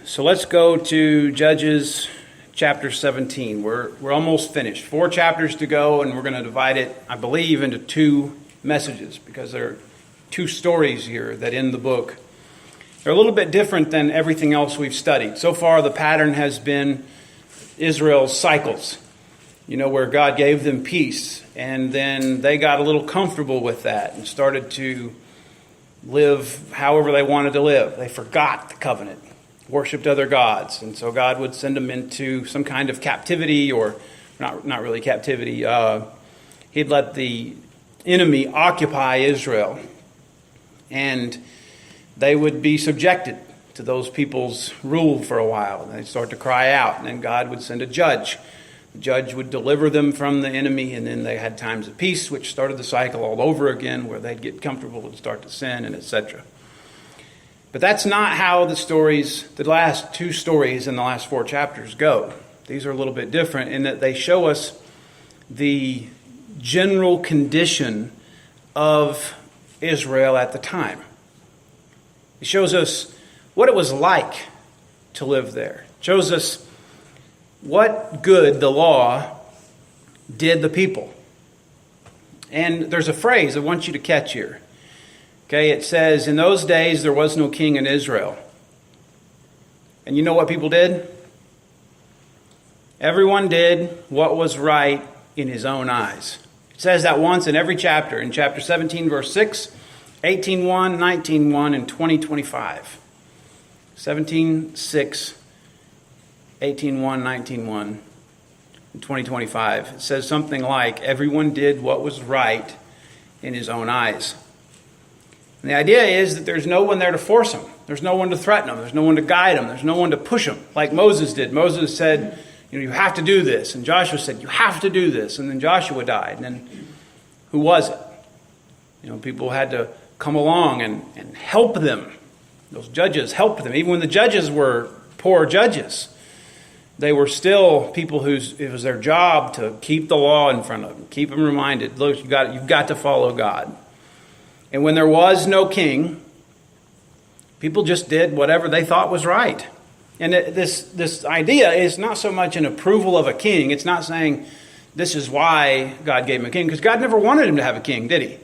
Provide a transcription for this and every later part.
So let's go to Judges chapter 17. We're almost finished. 4 chapters to go, and we're going to divide it, I believe, into 2 messages because there are 2 stories here that end the book. They're a little bit different than everything else we've studied. So far, the pattern has been Israel's cycles, where God gave them peace, and then they got a little comfortable with that and started to live however they wanted to live. They forgot the covenant, worshipped other gods, and so God would send them into some kind of captivity, or not really captivity. He'd let the enemy occupy Israel, and they would be subjected to those people's rule for a while. And they'd start to cry out, and then God would send a judge. The judge would deliver them from the enemy, and then they had times of peace, which started the cycle all over again, where they'd get comfortable and start to sin, and etc. But that's not how the last 2 stories in the last 4 chapters go. These are a little bit different in that they show us the general condition of Israel at the time. It shows us what it was like to live there. It shows us what good the law did the people. And there's a phrase I want you to catch here. Okay, it says, in those days there was no king in Israel. And you know what people did? Everyone did what was right in his own eyes. It says that once in every chapter. In chapter 17, verse 6, 18:1, 19:1, and 20:25. 17:6, 18:1, 19:1, and 20:25. It says something like, everyone did what was right in his own eyes. And the idea is that there's no one there to force them. There's no one to threaten them. There's no one to guide them. There's no one to push them, like Moses did. Moses said, you have to do this. And Joshua said, you have to do this. And then Joshua died. And then who was it? People had to come along and help them. Those judges helped them. Even when the judges were poor judges, they were still people it was their job to keep the law in front of them, keep them reminded, look, you've got to follow God. And when there was no king, people just did whatever they thought was right. And this idea is not so much an approval of a king. It's not saying this is why God gave him a king, because God never wanted him to have a king, did he?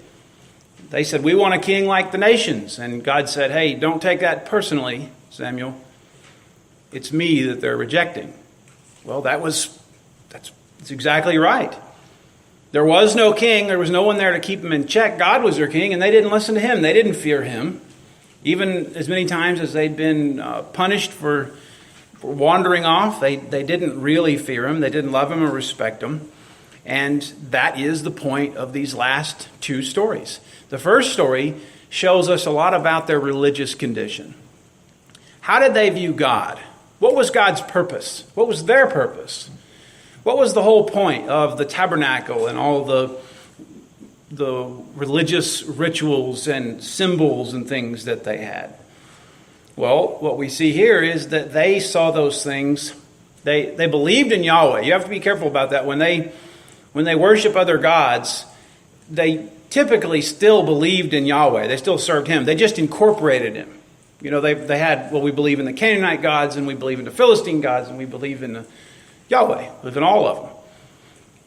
They said, we want a king like the nations. And God said, hey, don't take that personally, Samuel. It's me that they're rejecting. Well, that's exactly right. There was no king. There was no one there to keep him in check. God was their king, and they didn't listen to him. They didn't fear him. Even as many times as they'd been punished for wandering off, they didn't really fear him. They didn't love him or respect him. And that is the point of these last 2 stories. The first story shows us a lot about their religious condition. How did they view God? What was God's purpose? What was their purpose? What was the whole point of the tabernacle and all the religious rituals and symbols and things that they had? Well, what we see here is that they saw those things. They believed in Yahweh. You have to be careful about that. When they worship other gods, they typically still believed in Yahweh. They still served him. They just incorporated him. They had, we believe in the Canaanite gods, and we believe in the Philistine gods, and we believe in the Yahweh, live in all of them.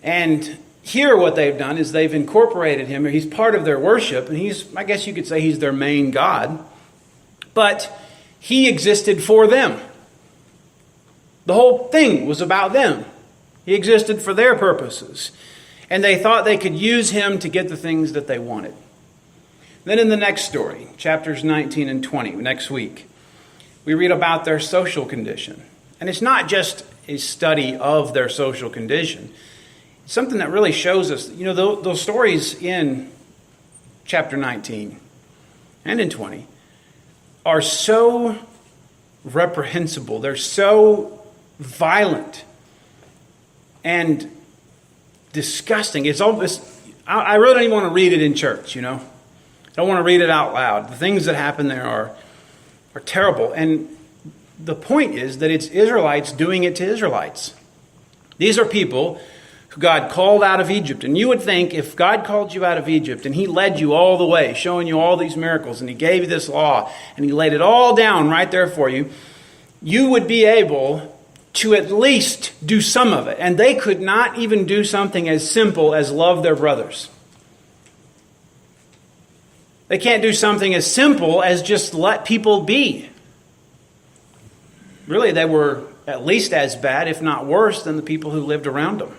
And here what they've done is they've incorporated him. He's part of their worship, and I guess you could say he's their main god. But he existed for them. The whole thing was about them. He existed for their purposes. And they thought they could use him to get the things that they wanted. Then in the next story, chapters 19 and 20, next week, we read about their social condition. And it's not just a study of their social condition. It's something that really shows us, those stories in chapter 19 and in 20 are so reprehensible. They're so violent and disgusting. I really don't even want to read it in church, I don't want to read it out loud. The things that happen there are terrible. And the point is that it's Israelites doing it to Israelites. These are people who God called out of Egypt. And you would think if God called you out of Egypt and he led you all the way, showing you all these miracles, and he gave you this law, and he laid it all down right there for you, you would be able to at least do some of it. And they could not even do something as simple as love their brothers. They can't do something as simple as just let people be. Really, they were at least as bad, if not worse, than the people who lived around them.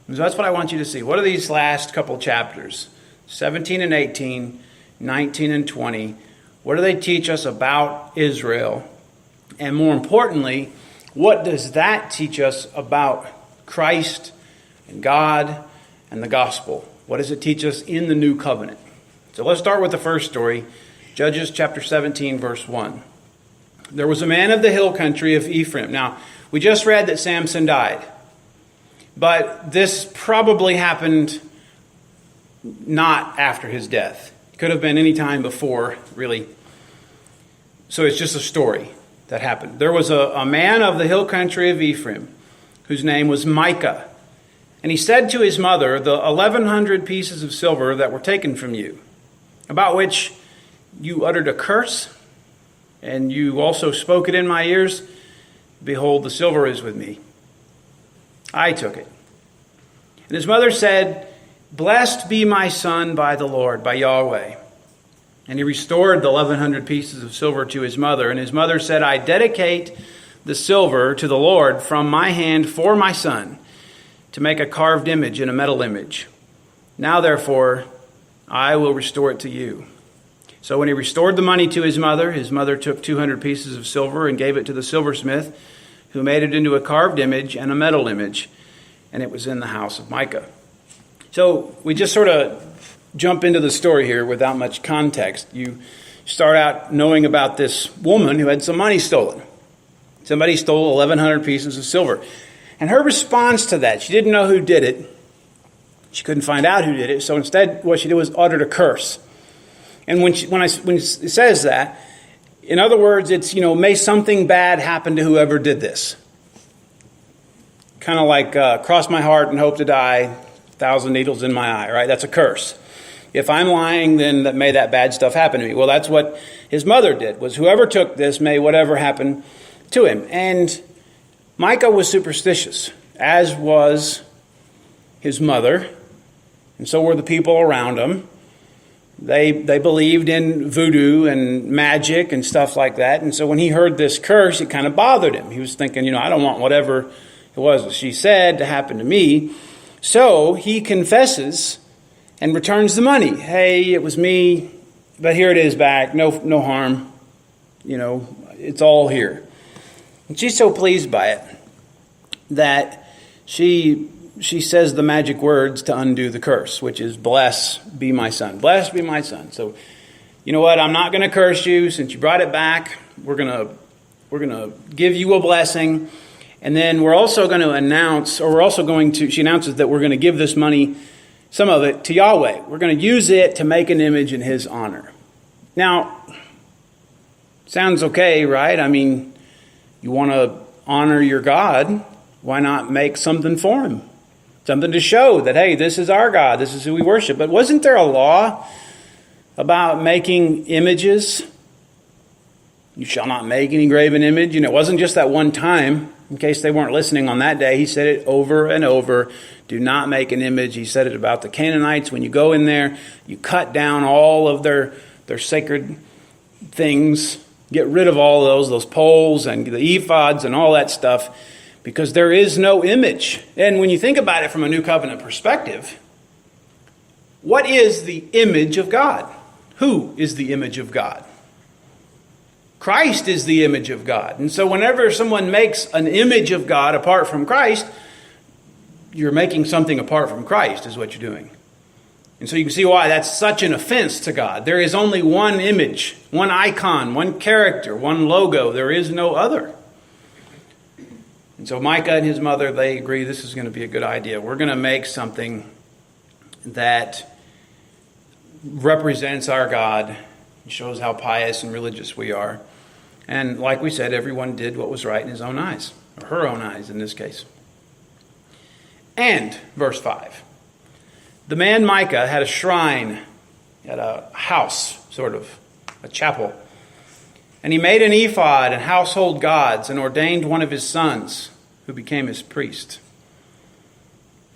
So that's what I want you to see. What are these last couple chapters? 17 and 18, 19 and 20. What do they teach us about Israel? And more importantly, what does that teach us about Christ and God and the gospel? What does it teach us in the new covenant? So let's start with the first story, Judges chapter 17, verse 1. There was a man of the hill country of Ephraim. Now, we just read that Samson died. But this probably happened not after his death. It could have been any time before, really. So it's just a story that happened. There was a man of the hill country of Ephraim whose name was Micah. And he said to his mother, the 1,100 pieces of silver that were taken from you, about which you uttered a curse, and you also spoke it in my ears, behold, the silver is with me. I took it. And his mother said, blessed be my son by the Lord, by Yahweh. And he restored the 1,100 pieces of silver to his mother. And his mother said, I dedicate the silver to the Lord from my hand for my son, to make a carved image and a metal image. Now, therefore, I will restore it to you. So when he restored the money to his mother took 200 pieces of silver and gave it to the silversmith, who made it into a carved image and a metal image, and it was in the house of Micah. So we just sort of jump into the story here without much context. You start out knowing about this woman who had some money stolen. Somebody stole 1,100 pieces of silver. And her response to that, she didn't know who did it. She couldn't find out who did it. So instead, what she did was uttered a curse. And when it says that, in other words, it's, may something bad happen to whoever did this. Kind of like cross my heart and hope to die, 1,000 needles in my eye, right? That's a curse. If I'm lying, then may that bad stuff happen to me. Well, that's what his mother did, was whoever took this, may whatever happen to him. And Micah was superstitious, as was his mother, and so were the people around him. They believed in voodoo and magic and stuff like that. And so when he heard this curse, it kind of bothered him. He was thinking, I don't want whatever it was that she said to happen to me. So he confesses and returns the money. Hey, it was me, but here it is back. No harm. It's all here. And she's so pleased by it that she says the magic words to undo the curse, which is, blessed be my son. Blessed be my son. So, you know what? I'm not going to curse you. Since you brought it back, we're going to give you a blessing. And then we're also going to she announces that we're going to give this money, some of it, to Yahweh. We're going to use it to make an image in his honor. Now, sounds okay, right? I mean, you want to honor your God, why not make something for him? Something to show that, hey, this is our God, this is who we worship. But wasn't there a law about making images? You shall not make any graven image. It wasn't just that one time. In case they weren't listening on that day, he said it over and over. Do not make an image. He said it about the Canaanites. When you go in there, you cut down all of their sacred things. Get rid of all those poles and the ephods and all that stuff, because there is no image. And when you think about it from a New Covenant perspective, what is the image of God? Who is the image of God? Christ is the image of God. And so whenever someone makes an image of God apart from Christ, you're making something apart from Christ is what you're doing. And so you can see why that's such an offense to God. There is only one image, one icon, one character, one logo. There is no other. And so Micah and his mother, they agree this is going to be a good idea. We're going to make something that represents our God. It shows how pious and religious we are. And like we said, everyone did what was right in his own eyes, or her own eyes in this case. And, verse 5, the man Micah had a shrine, had a house, sort of, a chapel. And he made an ephod and household gods and ordained one of his sons, who became his priest.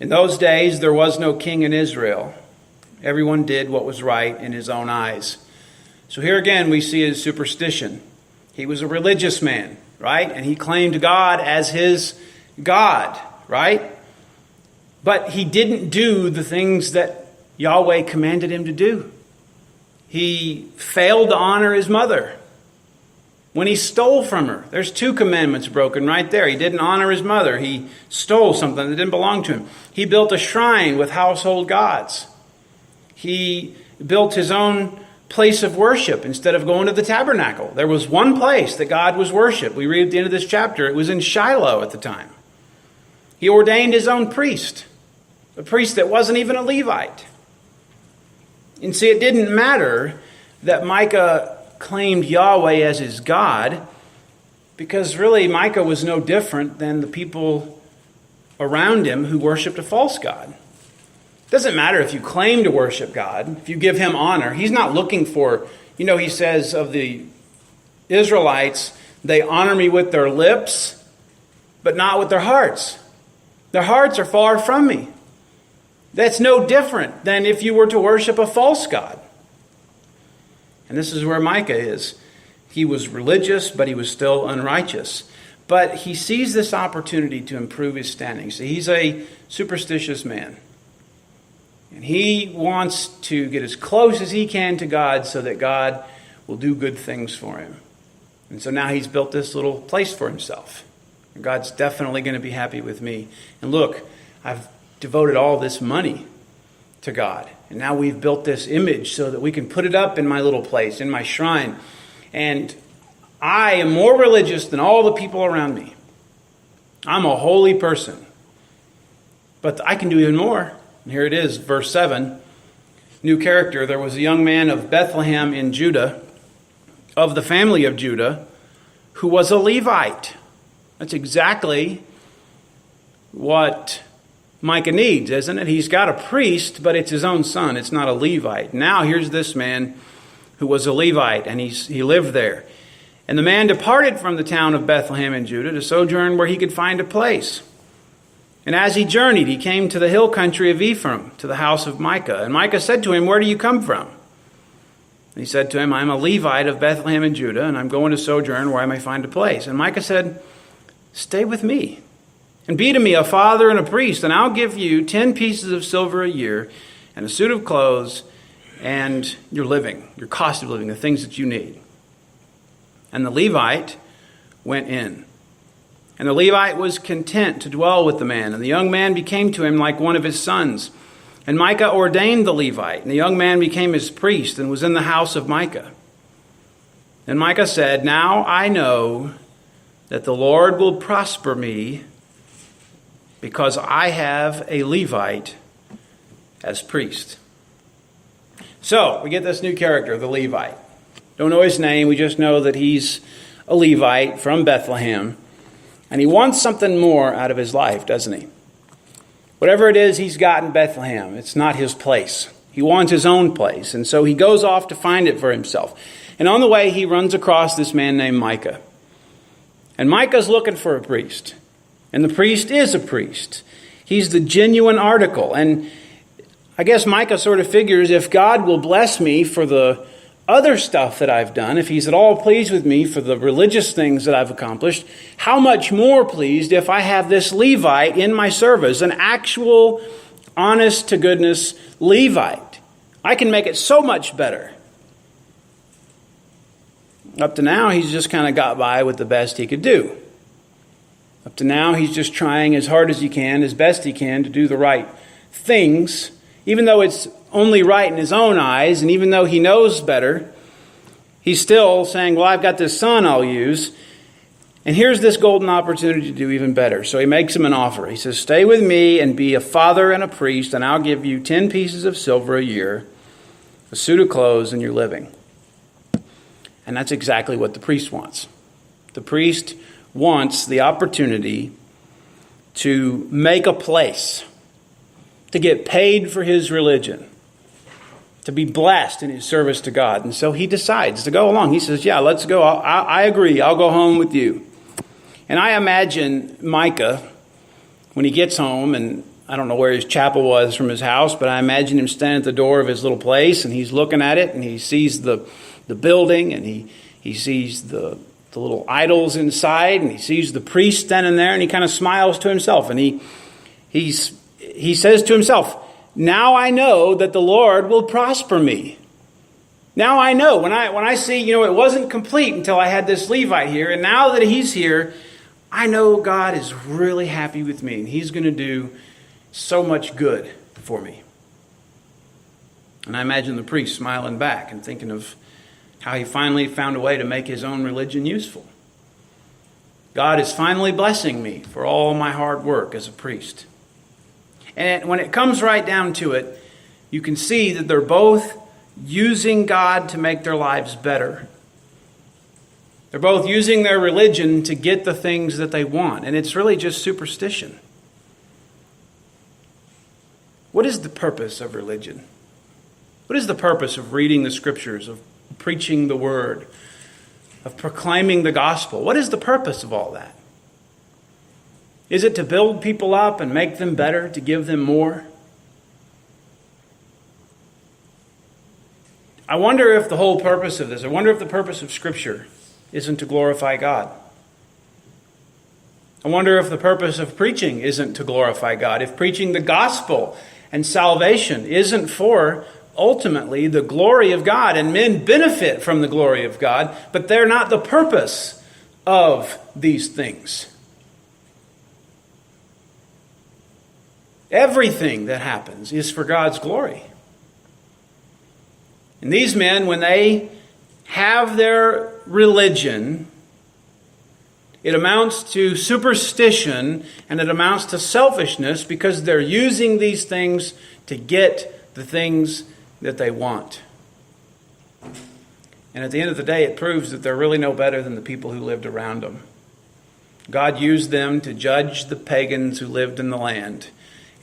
In those days there was no king in Israel. Everyone did what was right in his own eyes. So here again we see his superstition. He was a religious man, right? And he claimed God as his God, right? But he didn't do the things that Yahweh commanded him to do. He failed to honor his mother when he stole from her. There's 2 commandments broken right there. He didn't honor his mother. He stole something that didn't belong to him. He built a shrine with household gods. He built his own place of worship instead of going to the tabernacle. There was one place that God was worshipped. We read at the end of this chapter, it was in Shiloh at the time. He ordained his own priest, a priest that wasn't even a Levite. And see, it didn't matter that Micah claimed Yahweh as his God, because really Micah was no different than the people around him who worshipped a false god. It doesn't matter if you claim to worship God, if you give him honor. He's not looking for, he says of the Israelites, they honor me with their lips, but not with their hearts. Their hearts are far from me. That's no different than if you were to worship a false god. And this is where Micah is. He was religious, but he was still unrighteous. But he sees this opportunity to improve his standing. So he's a superstitious man. And he wants to get as close as he can to God so that God will do good things for him. And so now he's built this little place for himself. And God's definitely going to be happy with me. And look, I've devoted all this money to God. And now we've built this image so that we can put it up in my little place, in my shrine. And I am more religious than all the people around me. I'm a holy person. But I can do even more. And here it is, verse 7. New character. There was a young man of Bethlehem in Judah, of the family of Judah, who was a Levite. That's exactly what Micah needs, isn't it? He's got a priest, but it's his own son. It's not a Levite. Now here's this man who was a Levite, and he lived there. And the man departed from the town of Bethlehem in Judah to sojourn where he could find a place. And as he journeyed, he came to the hill country of Ephraim, to the house of Micah. And Micah said to him, "Where do you come from?" And he said to him, "I am a Levite of Bethlehem in Judah, and I'm going to sojourn where I may find a place." And Micah said, "Stay with me, and be to me a father and a priest, and I'll give you 10 pieces of silver a year, and a suit of clothes, and your living, your cost of living, the things that you need." And the Levite went in. And the Levite was content to dwell with the man, and the young man became to him like one of his sons. And Micah ordained the Levite, and the young man became his priest, and was in the house of Micah. And Micah said, "Now I know that the Lord will prosper me, because I have a Levite as priest." So, we get this new character, the Levite. Don't know his name, we just know that he's a Levite from Bethlehem. And he wants something more out of his life, doesn't he? Whatever it is he's got in Bethlehem, it's not his place. He wants his own place, and so he goes off to find it for himself. And on the way, he runs across this man named Micah. And Micah's looking for a priest. And the priest is a priest. He's the genuine article. And I guess Micah sort of figures, if God will bless me for the other stuff that I've done, if he's at all pleased with me for the religious things that I've accomplished, how much more pleased if I have this Levite in my service, an actual, honest to goodness Levite. I can make it so much better. Up to now, he's just kind of got by with the best he could do. Up to now, he's just trying as hard as he can, as best he can, to do the right things, even though it's only right in his own eyes, and even though he knows better, he's still saying, well, I've got this son I'll use, and here's this golden opportunity to do even better. So he makes him an offer. He says, "Stay with me and be a father and a priest, and I'll give you 10 pieces of silver a year, a suit of clothes, and your living." And that's exactly what the priest wants. The priest wants the opportunity to make a place, to get paid for his religion, to be blessed in his service to God. And so he decides to go along. He says, yeah, let's go. I agree. I'll go home with you. And I imagine Micah, when he gets home, and I don't know where his chapel was from his house, but I imagine him standing at the door of his little place, and he's looking at it, and he sees the building, and he sees the little idols inside, and he sees the priest standing there, and he kind of smiles to himself, and he says to himself, now I know that the Lord will prosper me. Now I know. When I see, it wasn't complete until I had this Levite here, and now that he's here, I know God is really happy with me, and he's going to do so much good for me. And I imagine the priest smiling back and thinking of how he finally found a way to make his own religion useful. God is finally blessing me for all my hard work as a priest. And when it comes right down to it, you can see that they're both using God to make their lives better. They're both using their religion to get the things that they want. And it's really just superstition. What is the purpose of religion? What is the purpose of reading the scriptures, of preaching the word, of proclaiming the gospel? What is the purpose of all that? Is it to build people up and make them better, to give them more? I wonder if the whole purpose of this, I wonder if the purpose of Scripture isn't to glorify God. I wonder if the purpose of preaching isn't to glorify God. If preaching the gospel and salvation isn't for ultimately the glory of God, and men benefit from the glory of God, but they're not the purpose of these things. Everything that happens is for God's glory. And these men, when they have their religion, it amounts to superstition and it amounts to selfishness because they're using these things to get the things that they want. And at the end of the day, it proves that they're really no better than the people who lived around them. God used them to judge the pagans who lived in the land.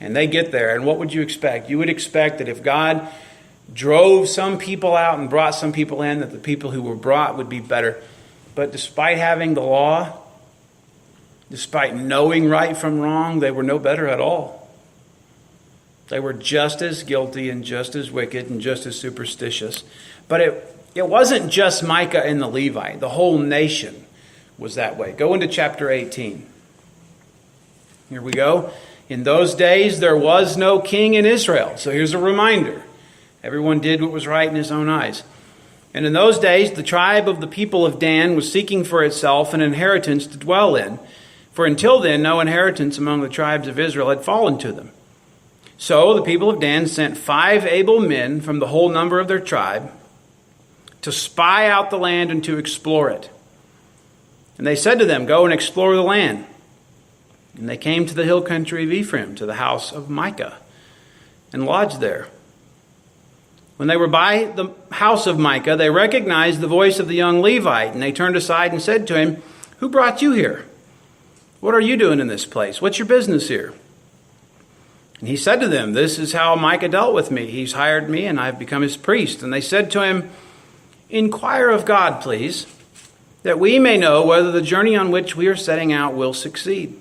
And they get there, and what would you expect? You would expect that if God drove some people out and brought some people in, that the people who were brought would be better. But despite having the law, despite knowing right from wrong, they were no better at all. They were just as guilty and just as wicked and just as superstitious. But it wasn't just Micah and the Levite. The whole nation was that way. Go into chapter 18. Here we go. In those days, there was no king in Israel. So here's a reminder. Everyone did what was right in his own eyes. And in those days, the tribe of the people of Dan was seeking for itself an inheritance to dwell in. For until then, no inheritance among the tribes of Israel had fallen to them. So the people of Dan sent 5 able men from the whole number of their tribe to spy out the land and to explore it. And they said to them, go and explore the land. And they came to the hill country of Ephraim, to the house of Micah, and lodged there. When they were by the house of Micah, they recognized the voice of the young Levite, and they turned aside and said to him, who brought you here? What are you doing in this place? What's your business here? And he said to them, this is how Micah dealt with me. He's hired me, and I've become his priest. And they said to him, inquire of God, please, that we may know whether the journey on which we are setting out will succeed.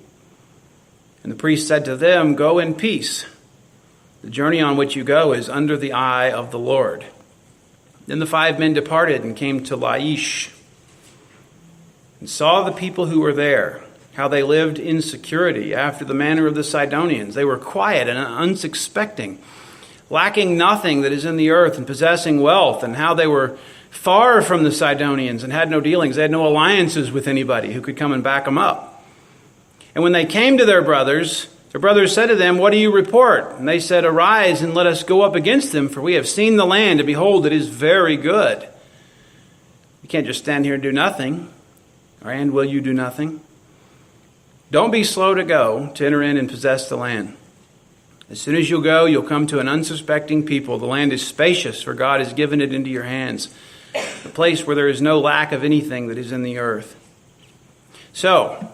And the priest said to them, go in peace. The journey on which you go is under the eye of the Lord. Then the 5 men departed and came to Laish and saw the people who were there, how they lived in security after the manner of the Sidonians. They were quiet and unsuspecting, lacking nothing that is in the earth and possessing wealth, and how they were far from the Sidonians and had no dealings. They had no alliances with anybody who could come and back them up. And when they came to their brothers said to them, what do you report? And they said, arise and let us go up against them, for we have seen the land, and behold, it is very good. You can't just stand here and do nothing. And will you do nothing? Don't be slow to go to enter in and possess the land. As soon as you go, you'll come to an unsuspecting people. The land is spacious, for God has given it into your hands, a place where there is no lack of anything that is in the earth. So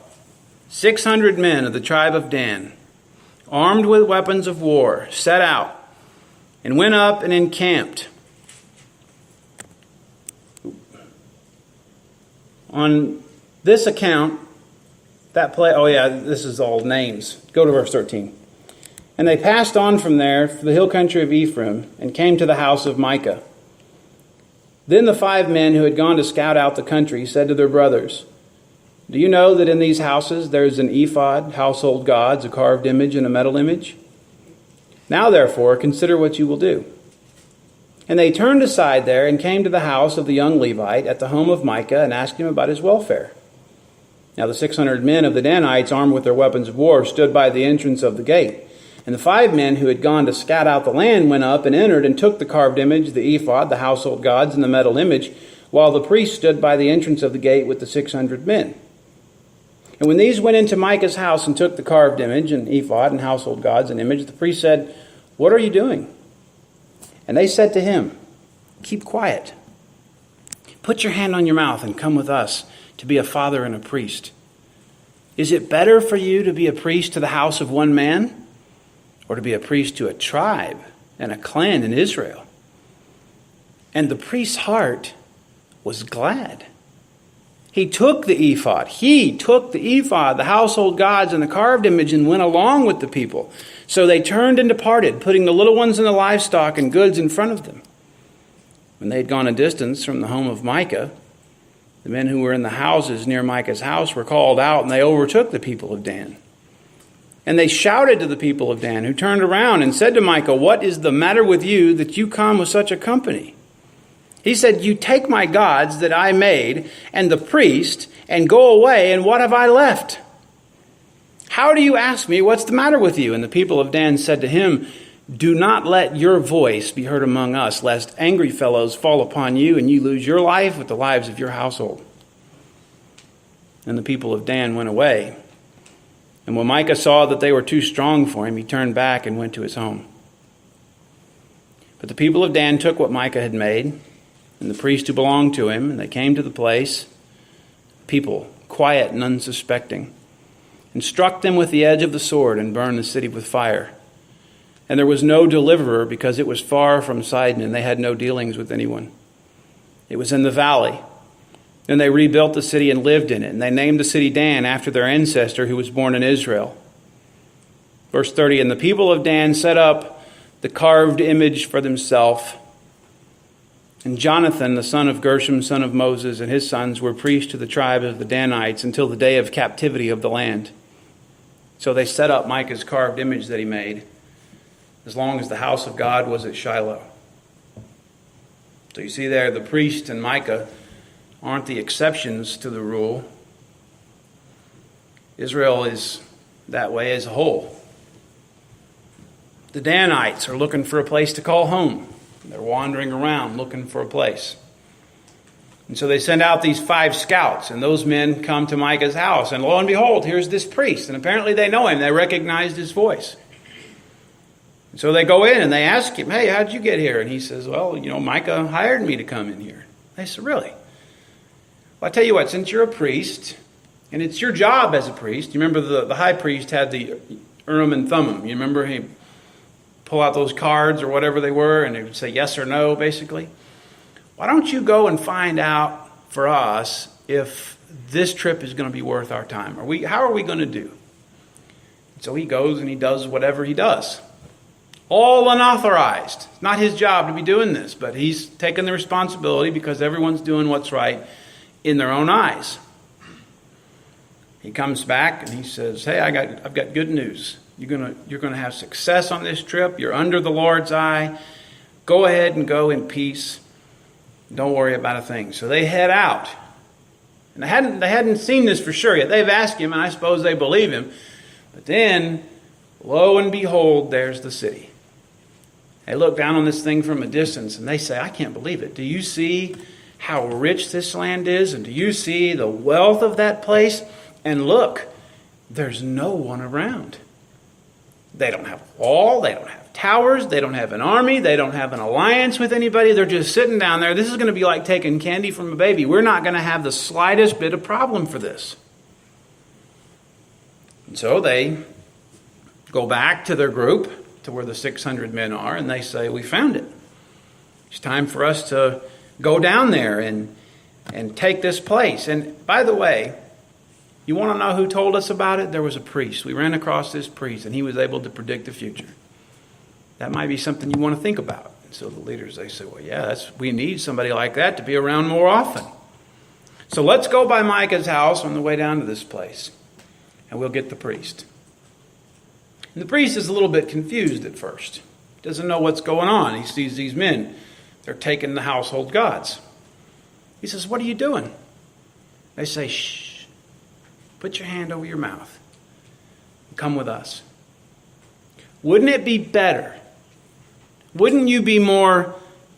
600 men of the tribe of Dan, armed with weapons of war, set out and went up and encamped On this account, this is all names. Go to verse 13. And they passed on from there for the hill country of Ephraim and came to the house of Micah. Then the 5 men who had gone to scout out the country said to their brothers, "Do you know that in these houses there is an ephod, household gods, a carved image, and a metal image? Now therefore consider what you will do." And they turned aside there and came to the house of the young Levite at the home of Micah and asked him about his welfare. Now the 600 men of the Danites, armed with their weapons of war, stood by the entrance of the gate. And the 5 men who had gone to scout out the land went up and entered and took the carved image, the ephod, the household gods, and the metal image, while the priest stood by the entrance of the gate with the 600 men. And when these went into Micah's house and took the carved image and ephod and household gods and image, the priest said, "What are you doing?" And they said to him, "Keep quiet. Put your hand on your mouth and come with us to be a father and a priest. Is it better for you to be a priest to the house of one man, or to be a priest to a tribe and a clan in Israel?" And the priest's heart was glad. He took the ephod, the household gods, and the carved image, and went along with the people. So they turned and departed, putting the little ones and the livestock and goods in front of them. When they had gone a distance from the home of Micah, the men who were in the houses near Micah's house were called out, and they overtook the people of Dan. And they shouted to the people of Dan, who turned around and said to Micah, "What is the matter with you that you come with such a company?" He said, "You take my gods that I made and the priest and go away, and what have I left? How do you ask me, what's the matter with you?" And the people of Dan said to him, "Do not let your voice be heard among us, lest angry fellows fall upon you and you lose your life with the lives of your household." And the people of Dan went away. And when Micah saw that they were too strong for him, he turned back and went to his home. But the people of Dan took what Micah had made, and the priest who belonged to him, and they came to the place, people quiet and unsuspecting, and struck them with the edge of the sword and burned the city with fire. And there was no deliverer, because it was far from Sidon, and they had no dealings with anyone. It was in the valley. Then they rebuilt the city and lived in it, and they named the city Dan after their ancestor who was born in Israel. Verse 30, and the people of Dan set up the carved image for themselves. And Jonathan, the son of Gershom, son of Moses, and his sons were priests to the tribe of the Danites until the day of captivity of the land. So they set up Micah's carved image that he made, as long as the house of God was at Shiloh. So you see there, the priest and Micah aren't the exceptions to the rule. Israel is that way as a whole. The Danites are looking for a place to call home. They're wandering around looking for a place. And so they send out these 5 scouts, and those men come to Micah's house. And lo and behold, here's this priest. And apparently they know him. They recognized his voice. And so they go in and they ask him, "Hey, how'd you get here?" And he says, "Well, Micah hired me to come in here." They said, "Really?" "Well, I tell you what, since you're a priest, and it's your job as a priest," you remember the high priest had the Urim and Thummim. You remember he pull out those cards or whatever they were, and they would say yes or no, basically. "Why don't you go and find out for us if this trip is going to be worth our time? How are we going to do?" So he goes and he does whatever he does. All unauthorized. It's not his job to be doing this, but he's taken the responsibility because everyone's doing what's right in their own eyes. He comes back and he says, "Hey, I've got good news. You're gonna have success on this trip. You're under the Lord's eye. Go ahead and go in peace. Don't worry about a thing." So they head out. And they hadn't seen this for sure yet. They've asked him, and I suppose they believe him. But then, lo and behold, there's the city. They look down on this thing from a distance and they say, "I can't believe it. Do you see how rich this land is? And do you see the wealth of that place? And look, there's no one around. They don't have a wall. They don't have towers. They don't have an army. They don't have an alliance with anybody. They're just sitting down there. This is going to be like taking candy from a baby. We're not going to have the slightest bit of problem for this." And so they go back to their group, to where the 600 men are, and they say, "We found it. It's time for us to go down there and and take this place. And by the way, you want to know who told us about it? There was a priest. We ran across this priest, and he was able to predict the future. That might be something you want to think about. And so the leaders, they say, well, yeah, we need somebody like that to be around more often. So let's go by Micah's house on the way down to this place, and we'll get the priest. And the priest is a little bit confused at first. He doesn't know what's going on. He sees these men. They're taking the household gods. He says, what are you doing? They say, shh, put your hand over your mouth and come with us. Wouldn't it be better? Wouldn't you be more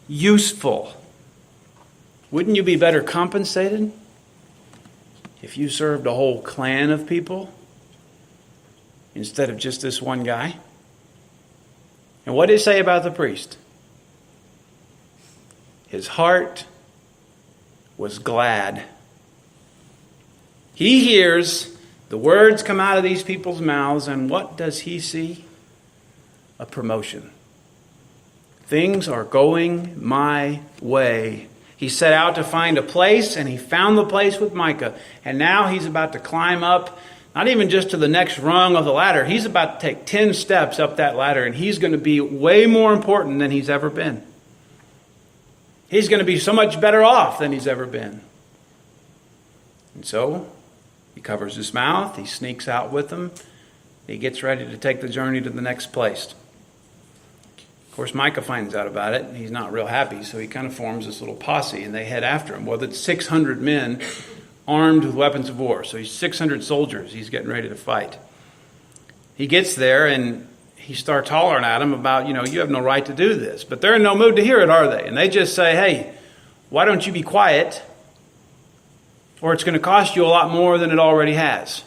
useful? Wouldn't you be better compensated if you served a whole clan of people instead of just this one guy? And what did it say about the priest? His heart was glad. He hears the words come out of these people's mouths, and what does he see? A promotion. Things are going my way. He set out to find a place, and he found the place with Micah. And now he's about to climb up, not even just to the next rung of the ladder. He's about to take 10 steps up that ladder, and he's going to be way more important than he's ever been. He's going to be so much better off than he's ever been. And so he covers his mouth. He sneaks out with them. He gets ready to take the journey to the next place. Of course, Micah finds out about it, and he's not real happy, so he kind of forms this little posse, and they head after him. Well, it's 600 men armed with weapons of war. So he's 600 soldiers he's getting ready to fight. He gets there, and he starts hollering at them about, you have no right to do this. But they're in no mood to hear it, are they? And they just say, hey, why don't you be quiet, or it's going to cost you a lot more than it already has.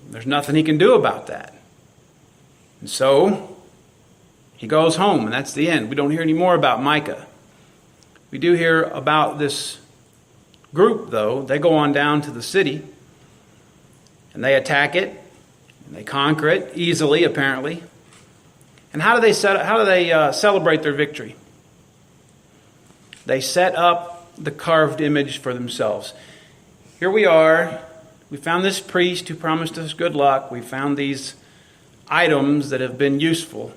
There's nothing he can do about that. And so he goes home, and that's the end. We don't hear any more about Micah. We do hear about this group, though. They go on down to the city, and they attack it, and they conquer it easily, apparently. And how do they celebrate their victory? They set up the carved image for themselves. Here we are. We found this priest who promised us good luck. We found these items that have been useful.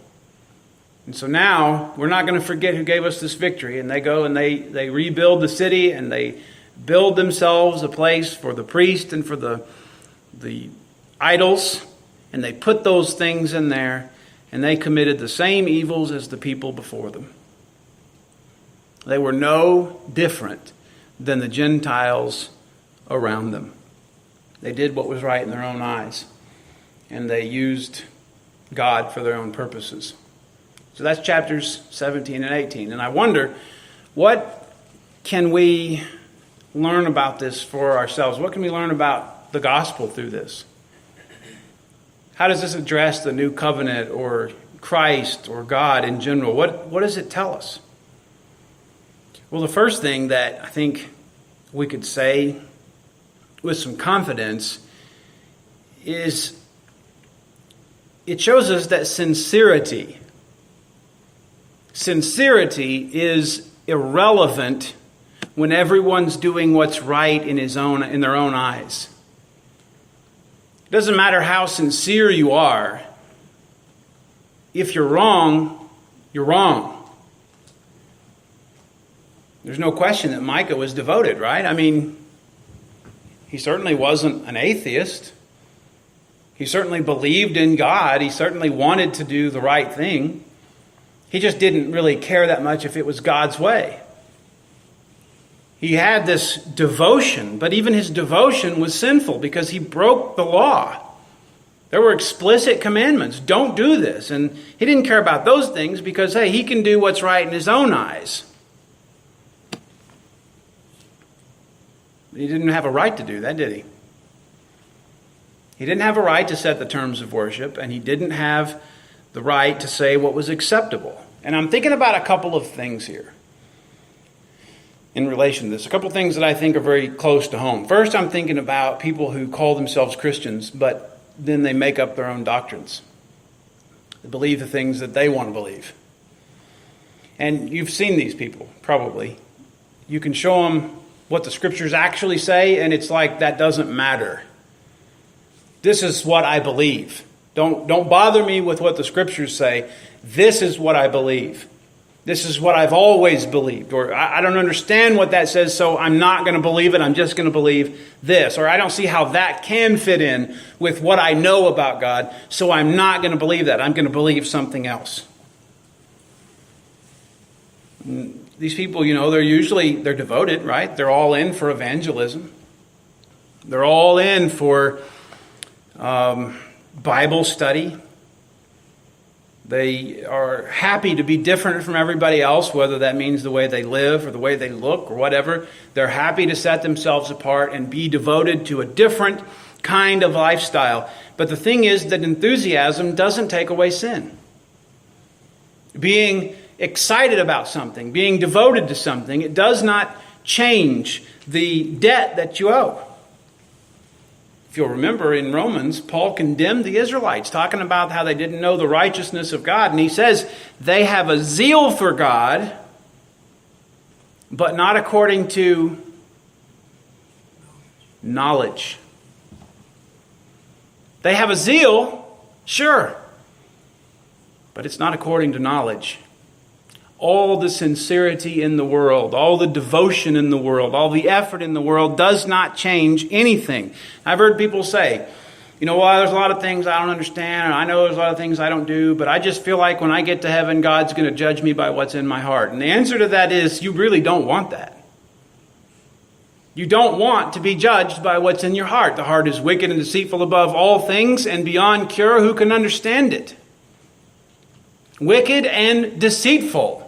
And so now we're not going to forget who gave us this victory. And they go and they rebuild the city, and they build themselves a place for the priest and for the idols. And they put those things in there, and they committed the same evils as the people before them. They were no different than the Gentiles around them. They did what was right in their own eyes, and they used God for their own purposes. So that's chapters 17 and 18. And I wonder, what can we learn about this for ourselves? What can we learn about the gospel through this? How does this address the new covenant or Christ or God in general? What does it tell us? Well, the first thing that I think we could say with some confidence is it shows us that sincerity is irrelevant when everyone's doing what's right in their own eyes. It doesn't matter how sincere you are. If you're wrong, you're wrong. There's no question that Micah was devoted, right? I mean, he certainly wasn't an atheist. He certainly believed in God. He certainly wanted to do the right thing. He just didn't really care that much if it was God's way. He had this devotion, but even his devotion was sinful because he broke the law. There were explicit commandments. Don't do this. And he didn't care about those things because, hey, he can do what's right in his own eyes. He didn't have a right to do that, did he? He didn't have a right to set the terms of worship, and he didn't have the right to say what was acceptable. And I'm thinking about a couple of things here in relation to this. A couple of things that I think are very close to home. First, I'm thinking about people who call themselves Christians, but then they make up their own doctrines. They believe the things that they want to believe. And you've seen these people, probably, you can show them what the scriptures actually say, and it's like that doesn't matter. This is what I believe. Don't bother me with what the scriptures say. This is what I believe. This is what I've always believed. Or I don't understand what that says, so I'm not going to believe it. I'm just going to believe this. Or I don't see how that can fit in with what I know about God, so I'm not going to believe that. I'm going to believe something else. These people, they're devoted, right? They're all in for evangelism. They're all in for Bible study. They are happy to be different from everybody else, whether that means the way they live or the way they look or whatever. They're happy to set themselves apart and be devoted to a different kind of lifestyle. But the thing is that enthusiasm doesn't take away sin. Being excited about something, being devoted to something, it does not change the debt that you owe. If you'll remember in Romans, Paul condemned the Israelites, talking about how they didn't know the righteousness of God. And he says they have a zeal for God, but not according to knowledge. They have a zeal, sure, but it's not according to knowledge. All the sincerity in the world, all the devotion in the world, all the effort in the world does not change anything. I've heard people say, well, there's a lot of things I don't understand, and I know there's a lot of things I don't do, but I just feel like when I get to heaven, God's going to judge me by what's in my heart. And the answer to that is you really don't want that. You don't want to be judged by what's in your heart. The heart is wicked and deceitful above all things and beyond cure. Who can understand it? Wicked and deceitful.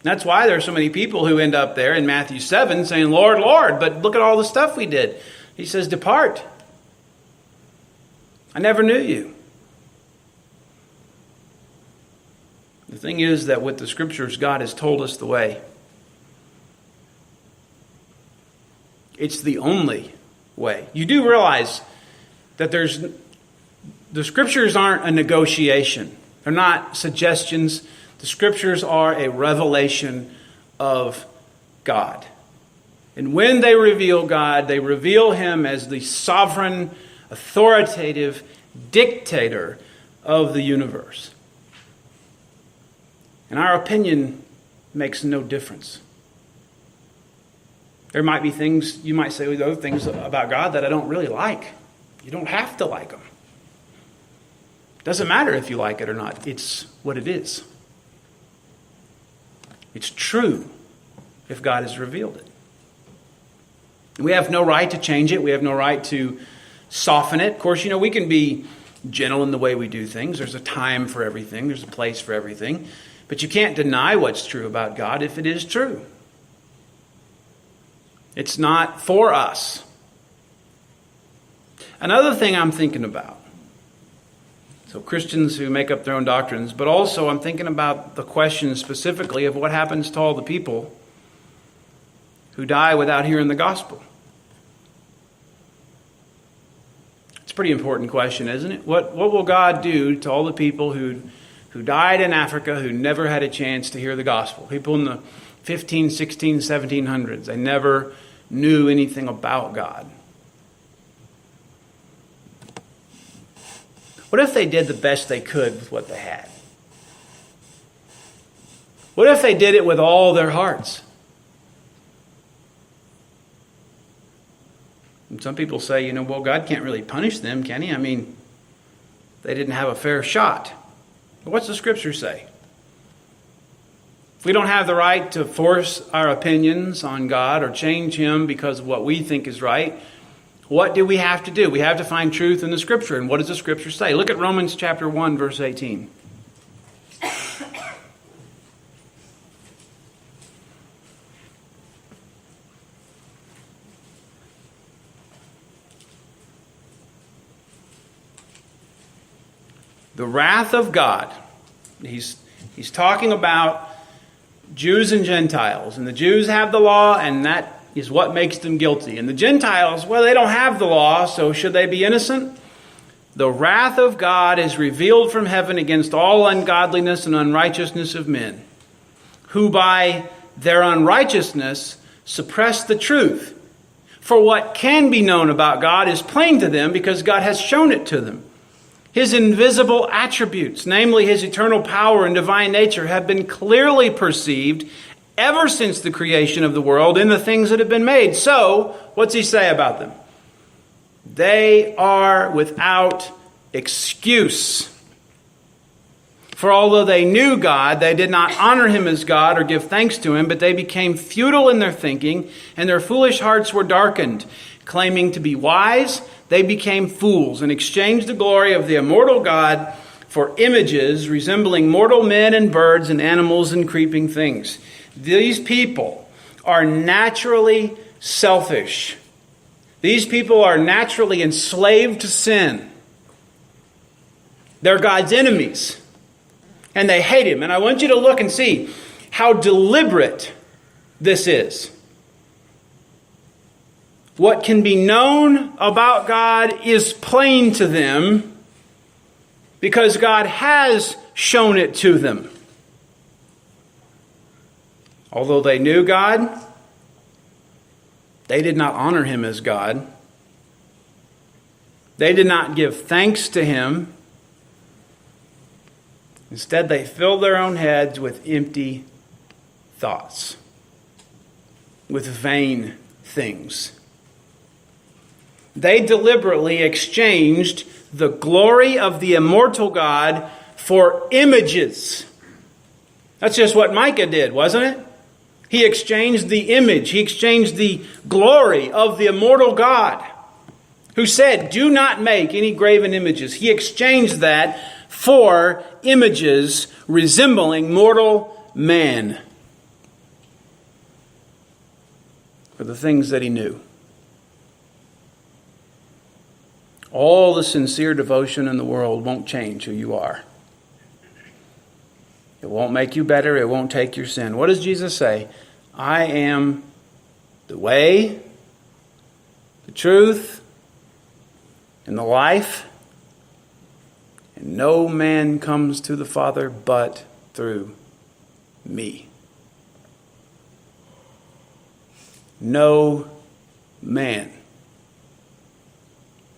That's why there are so many people who end up there in Matthew 7 saying, Lord, Lord, but look at all the stuff we did. He says, depart. I never knew you. The thing is that with the scriptures, God has told us the way. It's the only way. You do realize that the scriptures aren't a negotiation. They're not suggestions. The scriptures are a revelation of God. And when they reveal God, they reveal him as the sovereign, authoritative dictator of the universe. And our opinion makes no difference. There might be things, you might say, well, other things about God that I don't really like. You don't have to like them. It doesn't matter if you like it or not. It's what it is. It's true if God has revealed it. We have no right to change it. We have no right to soften it. Of course, we can be gentle in the way we do things. There's a time for everything. There's a place for everything. But you can't deny what's true about God if it is true. It's not for us. Another thing I'm thinking about. So Christians who make up their own doctrines, but also I'm thinking about the question specifically of what happens to all the people who die without hearing the gospel. It's a pretty important question, isn't it? What will God do to all the people who died in Africa who never had a chance to hear the gospel? People in the 15, 16, 1700s. They never knew anything about God. What if they did the best they could with what they had? What if they did it with all their hearts? And some people say, well, God can't really punish them, can he? I mean, they didn't have a fair shot. But what's the scripture say? If we don't have the right to force our opinions on God or change him because of what we think is right, what do we have to do? We have to find truth in the scripture. And what does the scripture say? Look at Romans chapter 1, verse 18. The wrath of God. He's talking about Jews and Gentiles. And the Jews have the law, and that is what makes them guilty. And the Gentiles, well, they don't have the law, so should they be innocent? The wrath of God is revealed from heaven against all ungodliness and unrighteousness of men, who by their unrighteousness suppress the truth. For what can be known about God is plain to them because God has shown it to them. His invisible attributes, namely his eternal power and divine nature, have been clearly perceived ever since the creation of the world in the things that have been made. So, what's he say about them? They are without excuse. For although they knew God, they did not honor him as God or give thanks to him, but they became futile in their thinking, and their foolish hearts were darkened. Claiming to be wise, they became fools and exchanged the glory of the immortal God for images resembling mortal men and birds and animals and creeping things. These people are naturally selfish. These people are naturally enslaved to sin. They're God's enemies. And they hate him. And I want you to look and see how deliberate this is. What can be known about God is plain to them because God has shown it to them. Although they knew God, they did not honor him as God. They did not give thanks to him. Instead, they filled their own heads with empty thoughts, with vain things. They deliberately exchanged the glory of the immortal God for images. That's just what Micah did, wasn't it? He exchanged the image. He exchanged the glory of the immortal God, who said, "Do not make any graven images." He exchanged that for images resembling mortal man, for the things that he knew. All the sincere devotion in the world won't change who you are. It won't make you better. It won't take your sin. What does Jesus say? I am the way, the truth, and the life. And no man comes to the Father but through me. No man.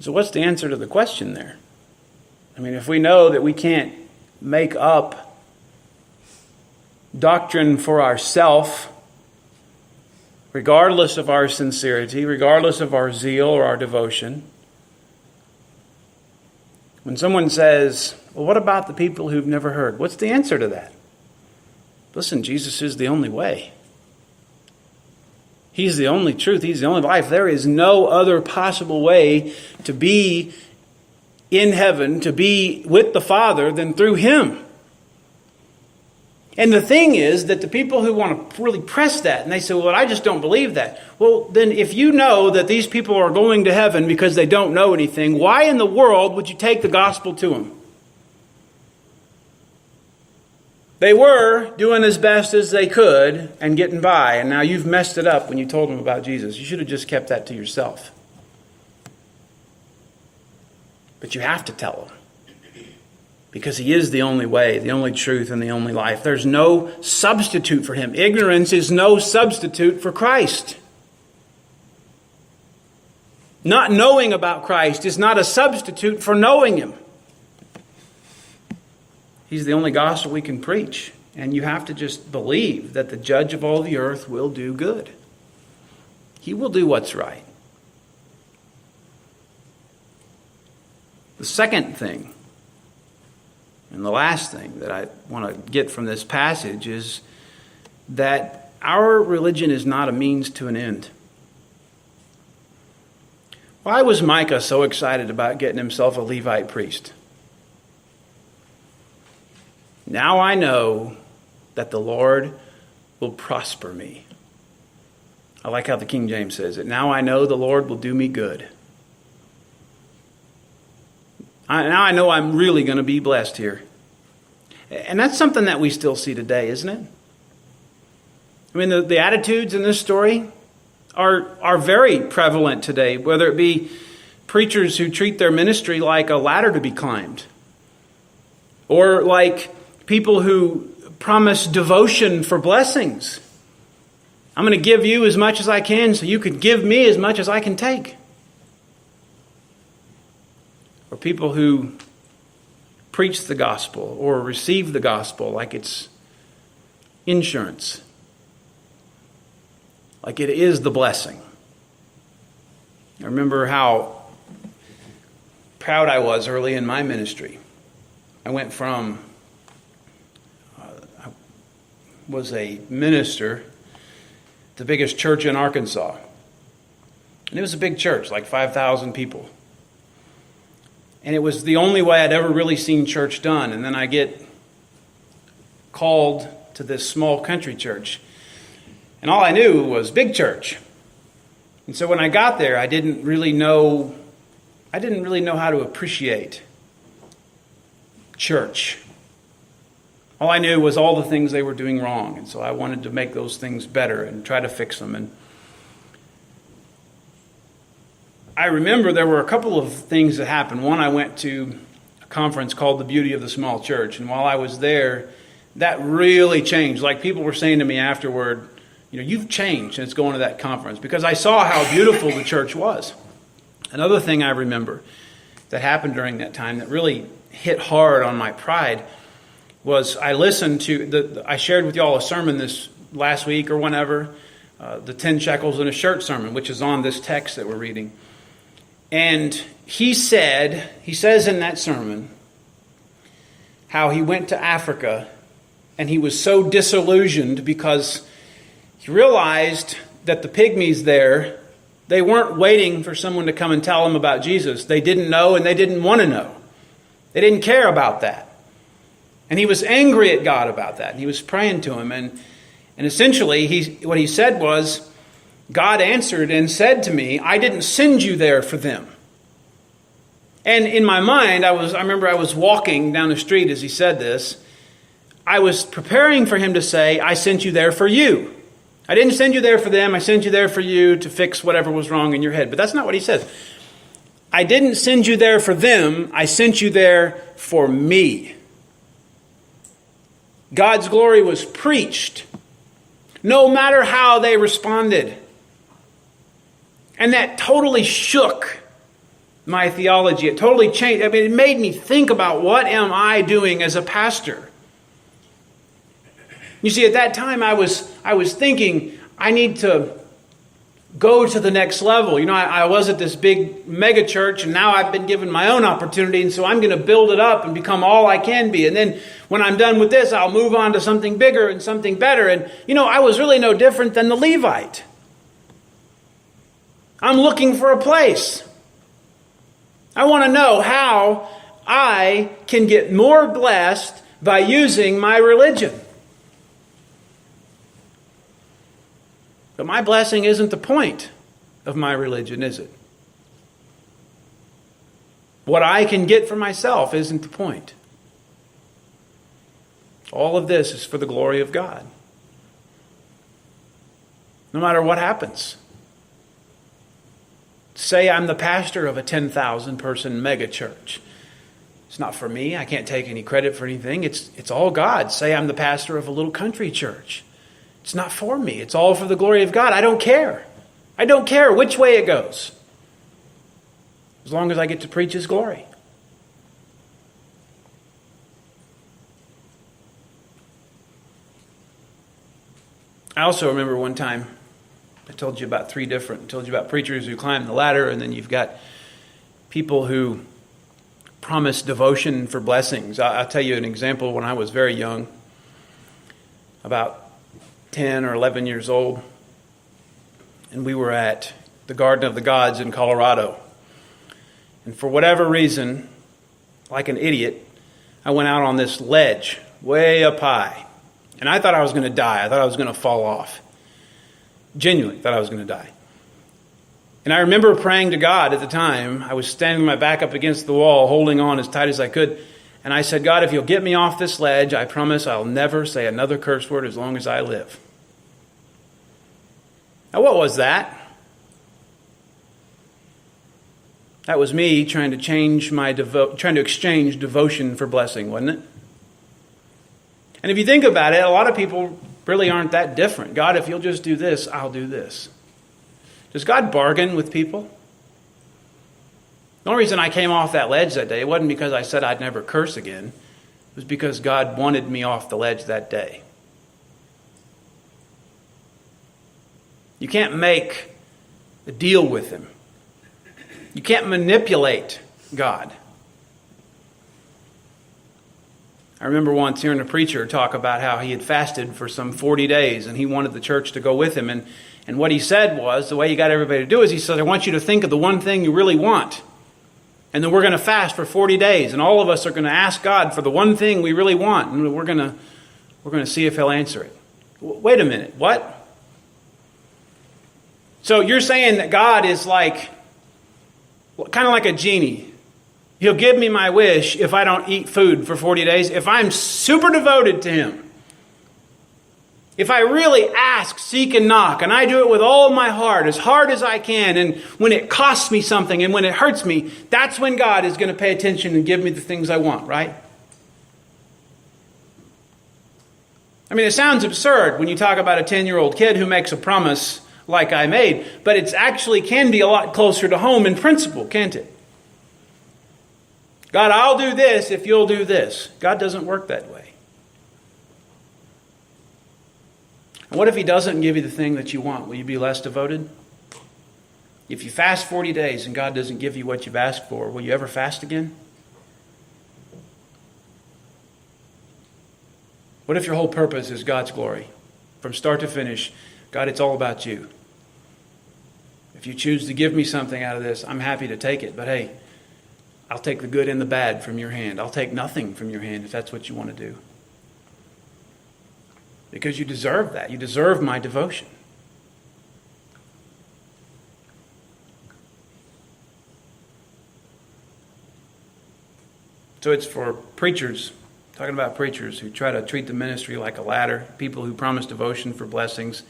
So what's the answer to the question there? I mean, if we know that we can't make up doctrine for ourselves, regardless of our sincerity, regardless of our zeal or our devotion, when someone says, well, what about the people who've never heard? What's the answer to that? Listen, Jesus is the only way. He's the only truth. He's the only life. There is no other possible way to be in heaven, to be with the Father, than through him. And the thing is that the people who want to really press that, and they say, well, I just don't believe that. Well, then if you know that these people are going to heaven because they don't know anything, why in the world would you take the gospel to them? They were doing as best as they could and getting by, and now you've messed it up when you told them about Jesus. You should have just kept that to yourself. But you have to tell them. Because he is the only way, the only truth, and the only life. There's no substitute for him. Ignorance is no substitute for Christ. Not knowing about Christ is not a substitute for knowing him. He's the only gospel we can preach. And you have to just believe that the judge of all the earth will do good. He will do what's right. The second thing, and the last thing that I want to get from this passage, is that our religion is not a means to an end. Why was Micah so excited about getting himself a Levite priest? Now I know that the Lord will prosper me. I like how the King James says it. Now I know the Lord will do me good. Now I know I'm really going to be blessed here. And that's something that we still see today, isn't it? I mean, the attitudes in this story are very prevalent today, whether it be preachers who treat their ministry like a ladder to be climbed, or like people who promise devotion for blessings. I'm going to give you as much as I can so you can give me as much as I can take. Or people who preach the gospel or receive the gospel like it's insurance, like it is the blessing. I remember how proud I was early in my ministry. I went from, I was a minister, the biggest church in Arkansas. And it was a big church, like 5,000 people. And it was the only way I'd ever really seen church done. And then I get called to this small country church. And all I knew was big church. And so when I got there, I didn't really know how to appreciate church. All I knew was all the things they were doing wrong. And so I wanted to make those things better and try to fix them. And I remember there were a couple of things that happened. One, I went to a conference called The Beauty of the Small Church. And while I was there, that really changed. Like people were saying to me afterward, you've changed since going to that conference, because I saw how beautiful the church was. Another thing I remember that happened during that time that really hit hard on my pride was I listened to, I shared with y'all a sermon this last week or whenever, the 10 shekels in a shirt sermon, which is on this text that we're reading. And he says in that sermon how he went to Africa and he was so disillusioned because he realized that the pygmies there, they weren't waiting for someone to come and tell them about Jesus. They didn't know and they didn't want to know. They didn't care about that. And he was angry at God about that. And he was praying to him. And essentially, what he said was, God answered and said to me, I didn't send you there for them. And in my mind, I remember I was walking down the street as he said this. I was preparing for him to say, I sent you there for you. I didn't send you there for them. I sent you there for you to fix whatever was wrong in your head. But that's not what he says. I didn't send you there for them. I sent you there for me. God's glory was preached, no matter how they responded. And that totally shook my theology. It totally changed. It made me think about what am I doing as a pastor? You see, at that time I was thinking I need to go to the next level. I was at this big mega church and now I've been given my own opportunity, and so I'm going to build it up and become all I can be. And then when I'm done with this, I'll move on to something bigger and something better. And I was really no different than the Levite. I'm looking for a place. I want to know how I can get more blessed by using my religion. But my blessing isn't the point of my religion, is it? What I can get for myself isn't the point. All of this is for the glory of God. No matter what happens. Say I'm the pastor of a 10,000 person mega church. It's not for me. I can't take any credit for anything. It's all God. Say I'm the pastor of a little country church. It's not for me. It's all for the glory of God. I don't care. I don't care which way it goes, as long as I get to preach His glory. I also remember one time, I told you about preachers who climb the ladder, and then you've got people who promise devotion for blessings. I'll tell you an example. When I was very young, about 10 or 11 years old, and we were at the Garden of the Gods in Colorado. And for whatever reason, like an idiot, I went out on this ledge way up high. And I thought I was going to die. I thought I was going to fall off. Genuinely thought I was going to die. And I remember praying to God at the time. I was standing my back up against the wall, holding on as tight as I could. And I said, God, if you'll get me off this ledge, I promise I'll never say another curse word as long as I live. Now, what was that? That was me trying to exchange devotion for blessing, wasn't it? And if you think about it, a lot of people really aren't that different. God, if you'll just do this, I'll do this. Does God bargain with people? The only reason I came off that ledge that day, it wasn't because I said I'd never curse again. It was because God wanted me off the ledge that day. You can't make a deal with him. You can't manipulate God. I remember once hearing a preacher talk about how he had fasted for some 40 days and he wanted the church to go with him. And what he said was, the way he got everybody to do is he said, I want you to think of the one thing you really want. And then we're going to fast for 40 days. And all of us are going to ask God for the one thing we really want. And we're going to see if he'll answer it. Wait a minute. What? So you're saying that God is like, kind of like a genie. He'll give me my wish if I don't eat food for 40 days. If I'm super devoted to him. If I really ask, seek, and knock, and I do it with all my heart, as hard as I can, and when it costs me something and when it hurts me, that's when God is going to pay attention and give me the things I want, right? I mean, it sounds absurd when you talk about a 10-year-old kid who makes a promise like I made, but it actually can be a lot closer to home in principle, can't it? God, I'll do this if you'll do this. God doesn't work that way. What if he doesn't give you the thing that you want? Will you be less devoted? If you fast 40 days and God doesn't give you what you've asked for, will you ever fast again? What if your whole purpose is God's glory? From start to finish, God, it's all about you. If you choose to give me something out of this, I'm happy to take it. But hey, I'll take the good and the bad from your hand. I'll take nothing from your hand if that's what you want to do. Because you deserve that. You deserve my devotion. So it's for preachers, talking about preachers who try to treat the ministry like a ladder, people who promise devotion for blessings.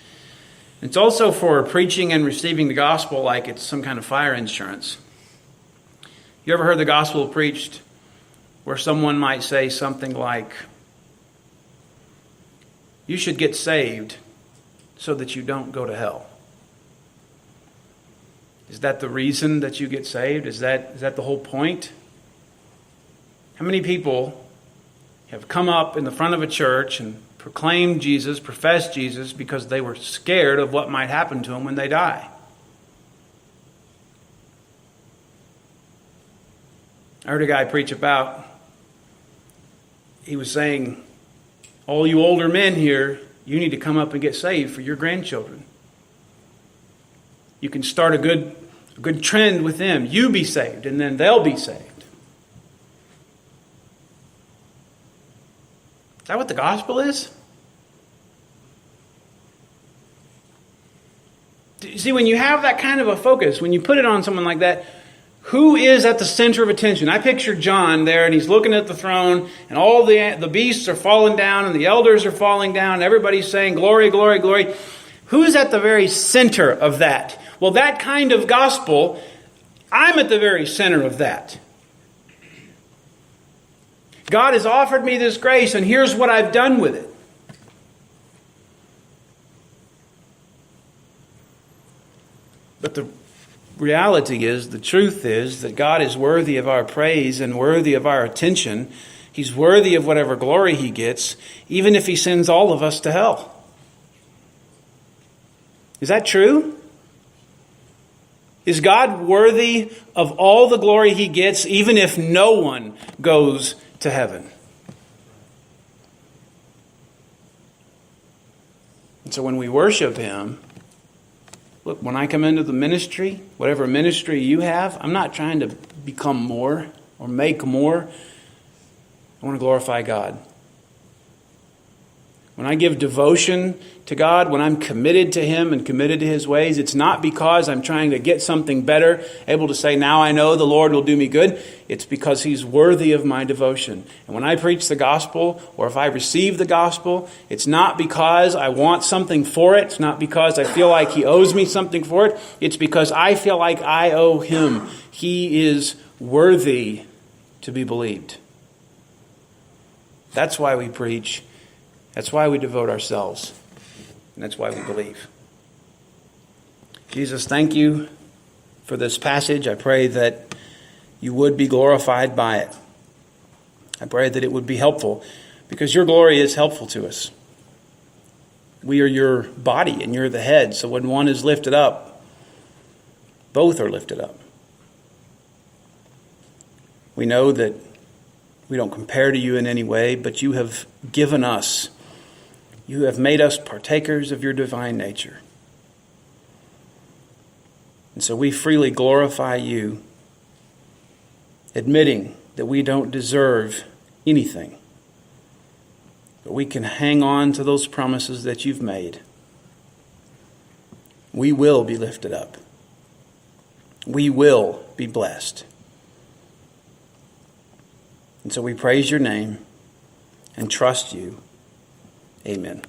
It's also for preaching and receiving the gospel like it's some kind of fire insurance. You ever heard the gospel preached where someone might say something like, you should get saved so that you don't go to hell? Is that the reason that you get saved? Is that the whole point? How many people have come up in the front of a church and proclaimed Jesus, professed Jesus, because they were scared of what might happen to them when they die? I heard a guy preach about, he was saying, all you older men here, you need to come up and get saved for your grandchildren. You can start a good trend with them. You be saved, and then they'll be saved. Is that what the gospel is? You see, when you have that kind of a focus, when you put it on someone like that, who is at the center of attention? I picture John there, and he's looking at the throne, and all the beasts are falling down, and the elders are falling down, and everybody's saying, glory, glory, glory. Who's at the very center of that? Well, that kind of gospel, I'm at the very center of that. God has offered me this grace, and here's what I've done with it. But the reality is, the truth is, that God is worthy of our praise and worthy of our attention. He's worthy of whatever glory he gets, even if he sends all of us to hell. Is that true? Is God worthy of all the glory he gets, even if no one goes to heaven? And so when we worship him, look, when I come into the ministry, whatever ministry you have, I'm not trying to become more or make more. I want to glorify God. When I give devotion to God, when I'm committed to him and committed to his ways, it's not because I'm trying to get something better, able to say, now I know the Lord will do me good. It's because he's worthy of my devotion. And when I preach the gospel, or if I receive the gospel, it's not because I want something for it. It's not because I feel like he owes me something for it. It's because I feel like I owe him. He is worthy to be believed. That's why we preach. That's why we devote ourselves. And that's why we believe. Jesus, thank you for this passage. I pray that you would be glorified by it. I pray that it would be helpful, because your glory is helpful to us. We are your body and you're the head. So when one is lifted up, both are lifted up. We know that we don't compare to you in any way, but you have given us, you have made us partakers of your divine nature. And so we freely glorify you, admitting that we don't deserve anything. But we can hang on to those promises that you've made. We will be lifted up. We will be blessed. And so we praise your name and trust you. Amen.